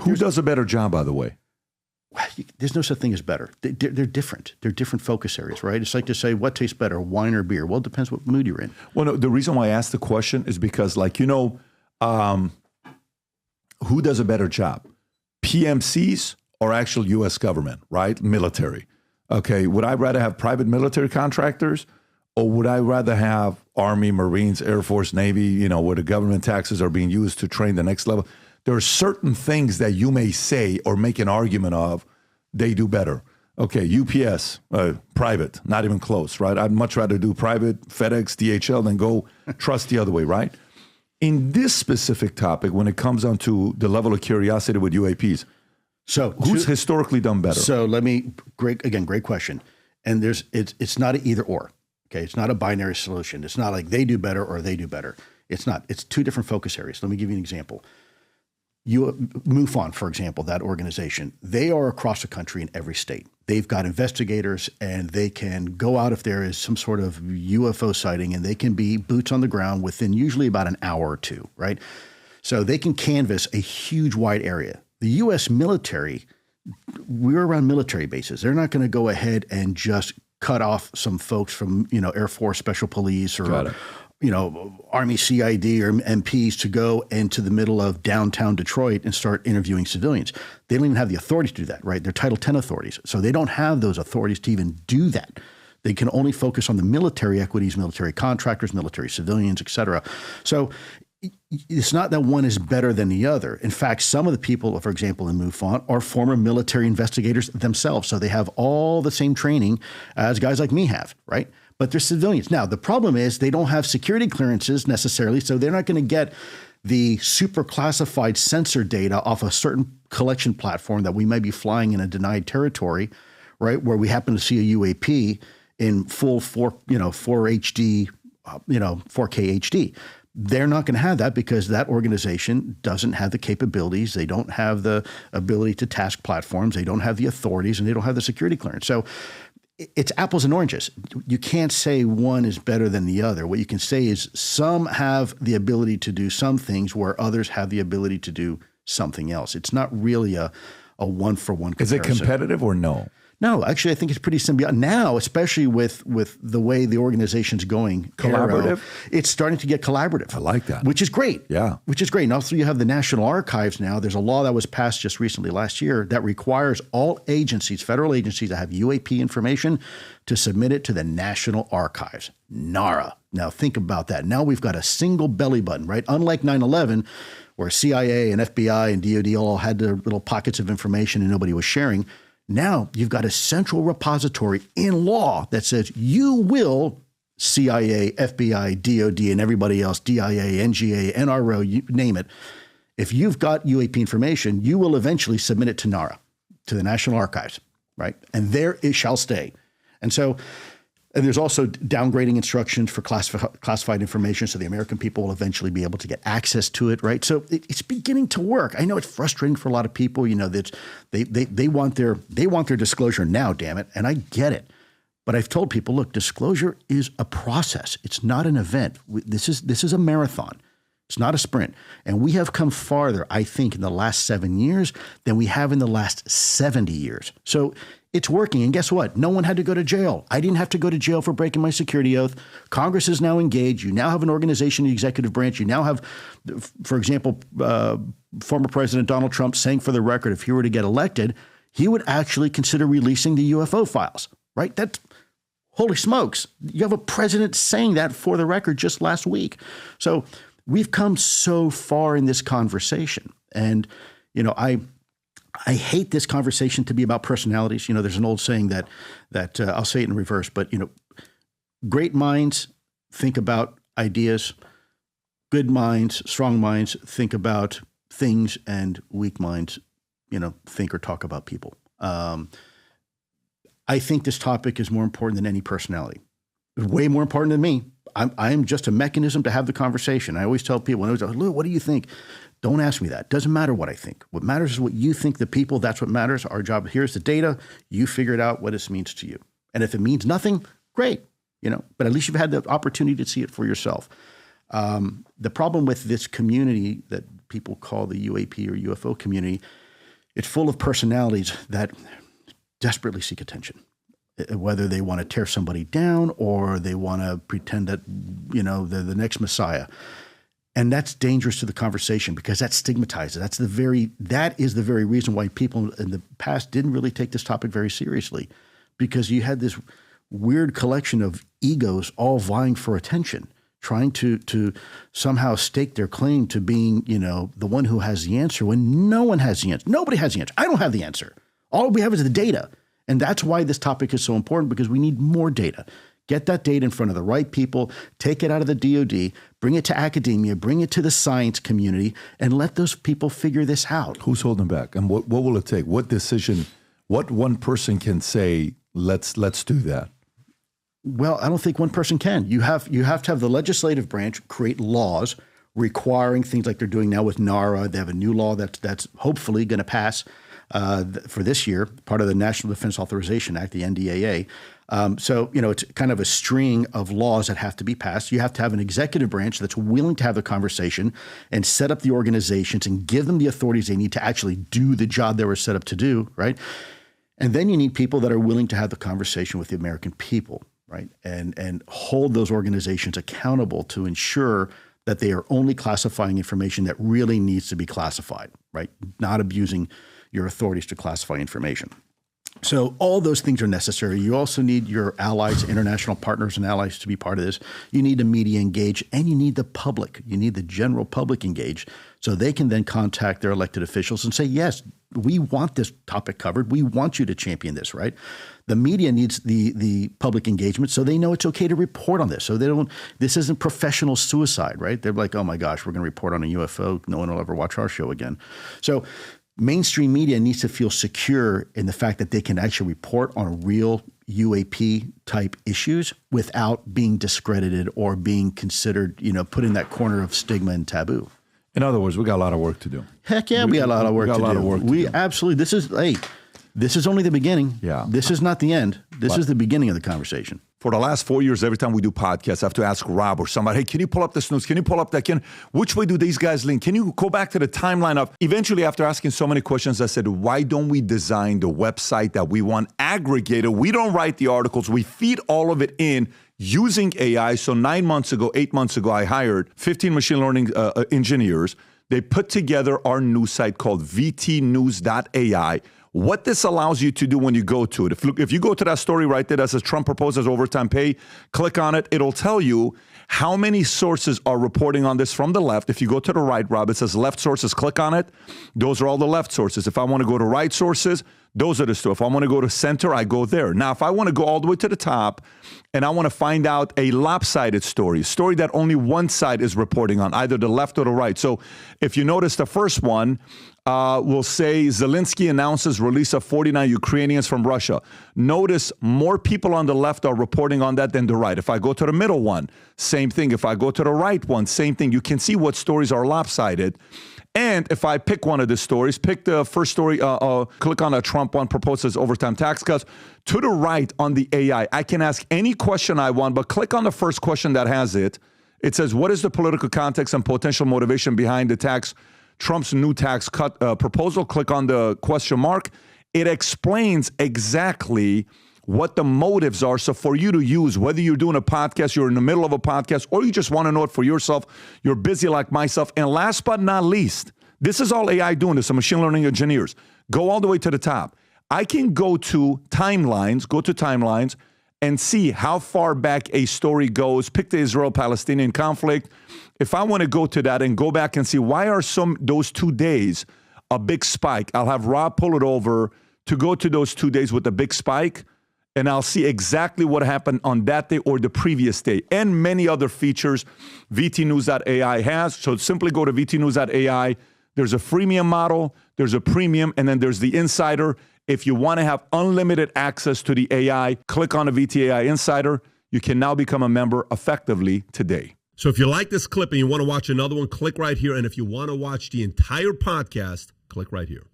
Who does a better job, by the way? There's no such thing as better. They're different. They're different focus areas, right? It's like to say, what tastes better, wine or beer? Well, it depends what mood you're in. Well, no, the reason why I asked the question is because, like, who does a better job? PMCs or actual U.S. government, right? Military. Okay, would I rather have private military contractors, or would I rather have Army, Marines, Air Force, Navy, where the government taxes are being used to train the next level? There are certain things that you may say or make an argument of, they do better. Okay, UPS, private, not even close, right? I'd much rather do private, FedEx, DHL than go trust the other way, right? In this specific topic, when it comes down to the level of curiosity with UAPs, so who's historically done better? So great question. And it's not an either or. Okay, it's not a binary solution. It's not like they do better or they do better. It's not. It's two different focus areas. Let me give you an example. MUFON, for example, that organization, they are across the country in every state. They've got investigators, and they can go out if there is some sort of UFO sighting, and they can be boots on the ground within usually about an hour or two, right? So they can canvass a huge wide area. The U.S. military, we're around military bases. They're not going to go ahead and just cut off some folks from, Air Force Special Police or Army CID or MPs to go into the middle of downtown Detroit and start interviewing civilians. They don't even have the authority to do that, right? They're Title 10 authorities. So they don't have those authorities to even do that. They can only focus on the military equities, military contractors, military civilians, et cetera. So it's not that one is better than the other. In fact, some of the people, for example, in MUFON are former military investigators themselves. So they have all the same training as guys like me have, right? But they're civilians. Now, the problem is they don't have security clearances necessarily, so they're not going to get the super classified sensor data off a certain collection platform that we may be flying in a denied territory, right, where we happen to see a UAP in full 4 HD, 4K HD. They're not going to have that because that organization doesn't have the capabilities. They don't have the ability to task platforms. They don't have the authorities, and they don't have the security clearance. So it's apples and oranges. You can't say one is better than the other. What you can say is some have the ability to do some things where others have the ability to do something else. It's not really a one-for-one comparison. Is it competitive or no? No, actually, I think it's pretty symbiotic now, especially with the way the organization's going. Collaborative? It's starting to get collaborative. I like that. Which is great. Yeah. Which is great. And also you have the National Archives now. There's a law that was passed just recently last year that requires all agencies, federal agencies that have UAP information to submit it to the National Archives, NARA. Now think about that. Now we've got a single belly button, right? Unlike 9/11, where CIA and FBI and DOD all had their little pockets of information and nobody was sharing. Now you've got a central repository in law that says you will, CIA, FBI, DOD, and everybody else, DIA, NGA, NRO, you name it. If you've got UAP information, you will eventually submit it to NARA, to the National Archives, right? And there it shall stay. And so, and there's also downgrading instructions for classified information, so the American people will eventually be able to get access to it, right? So it's beginning to work. I know it's frustrating for a lot of people. That they want their disclosure now, damn it, and I get it. But I've told people, look, disclosure is a process. It's not an event. This is a marathon. It's not a sprint. And we have come farther, I think, in the last 7 years than we have in the last 70 years. So it's working. And guess what? No one had to go to jail. I didn't have to go to jail for breaking my security oath. Congress is now engaged. You now have an organization, the executive branch. You now have, for example, former President Donald Trump saying for the record, if he were to get elected, he would actually consider releasing the UFO files, right? That's holy smokes. You have a president saying that for the record just last week. So we've come so far in this conversation. And, I hate this conversation to be about personalities. There's an old saying that I'll say it in reverse, but, great minds think about ideas, good minds, strong minds think about things, and weak minds, think or talk about people. I think this topic is more important than any personality. Way more important than me. I am just a mechanism to have the conversation. I always tell people, Lou, what do you think? Don't ask me that. Doesn't matter what I think. What matters is what you think, the people. That's what matters. Our job, here's the data. You figure it out what this means to you. And if it means nothing, great. But at least you've had the opportunity to see it for yourself. The problem with this community that people call the UAP or UFO community it's full of personalities that desperately seek attention, whether they want to tear somebody down or they want to pretend that, they're the next Messiah. And that's dangerous to the conversation because that stigmatizes. That is the very reason why people in the past didn't really take this topic very seriously, because you had this weird collection of egos all vying for attention, trying to somehow stake their claim to being, the one who has the answer when no one has the answer. Nobody has the answer. I don't have the answer. All we have is the data. And that's why this topic is so important, because we need more data. Get that data in front of the right people, take it out of the DOD, bring it to academia, bring it to the science community, and let those people figure this out. Who's holding back? And what will it take? What decision, what one person can say, let's do that? Well, I don't think one person can. You have to have the legislative branch create laws requiring things like they're doing now with NARA. They have a new law that's hopefully going to pass for this year, part of the National Defense Authorization Act, the NDAA. So, it's kind of a string of laws that have to be passed. You have to have an executive branch that's willing to have the conversation and set up the organizations and give them the authorities they need to actually do the job they were set up to do, right? And then you need people that are willing to have the conversation with the American people, right? And hold those organizations accountable to ensure that they are only classifying information that really needs to be classified, right? Not abusing your authorities to classify information. So all those things are necessary. You also need your allies, international partners and allies to be part of this. You need the media engaged, and you need the public. You need the general public engaged so they can then contact their elected officials and say, yes, we want this topic covered. We want you to champion this, right? The media needs the public engagement so they know it's okay to report on this. So this isn't professional suicide, right? They're like, oh my gosh, we're going to report on a UFO. No one will ever watch our show again. So mainstream media needs to feel secure in the fact that they can actually report on real UAP type issues without being discredited or being considered, put in that corner of stigma and taboo. In other words, we got a lot of work to do. Heck yeah, we got a lot of work to do. Absolutely. This is only the beginning. Yeah. This is not the end. This is the beginning of the conversation. For the last 4 years, every time we do podcasts, I have to ask Rob or somebody, hey, can you pull up this news? Can you pull up that? Which way do these guys lean? Can you go back to the timeline of, eventually after asking so many questions, I said, why don't we design the website that we want aggregated? We don't write the articles. We feed all of it in using AI. So 8 months ago, I hired 15 machine learning engineers. They put together our news site called vtnews.ai. What this allows you to do when you go to it, if you go to that story right there that says Trump proposes overtime pay, click on it. It'll tell you how many sources are reporting on this from the left. If you go to the right, Rob, it says left sources, click on it. Those are all the left sources. If I want to go to right sources, those are the two. If I want to go to center, I go there. Now, if I want to go all the way to the top and I want to find out a lopsided story, a story that only one side is reporting on, either the left or the right. So if you notice the first one, will say Zelensky announces release of 49 Ukrainians from Russia. Notice more people on the left are reporting on that than the right. If I go to the middle one, same thing. If I go to the right one, same thing. You can see what stories are lopsided. And if I pick one of the stories, pick the first story, click on a Trump one, proposes overtime tax cuts. To the right on the AI, I can ask any question I want, but click on the first question that has it. It says, what is the political context and potential motivation behind the Trump's new tax cut proposal? Click on the question mark. It explains exactly what the motives are. So for you to use, whether you're doing a podcast, you're in the middle of a podcast, or you just want to know it for yourself, you're busy like myself. And last but not least, this is all AI doing this, so machine learning engineers. Go all the way to the top. I can go to timelines, and see how far back a story goes. Pick the Israel-Palestinian conflict. If I want to go to that and go back and see why are those 2 days a big spike, I'll have Rob pull it over to go to those 2 days with a big spike, and I'll see exactly what happened on that day or the previous day, and many other features vtnews.ai has. So simply go to vtnews.ai. There's a freemium model, there's a premium, and then there's the insider. If you want to have unlimited access to the AI, click on the VTAI Insider. You can now become a member effectively today. So if you like this clip and you want to watch another one, click right here. And if you want to watch the entire podcast, click right here.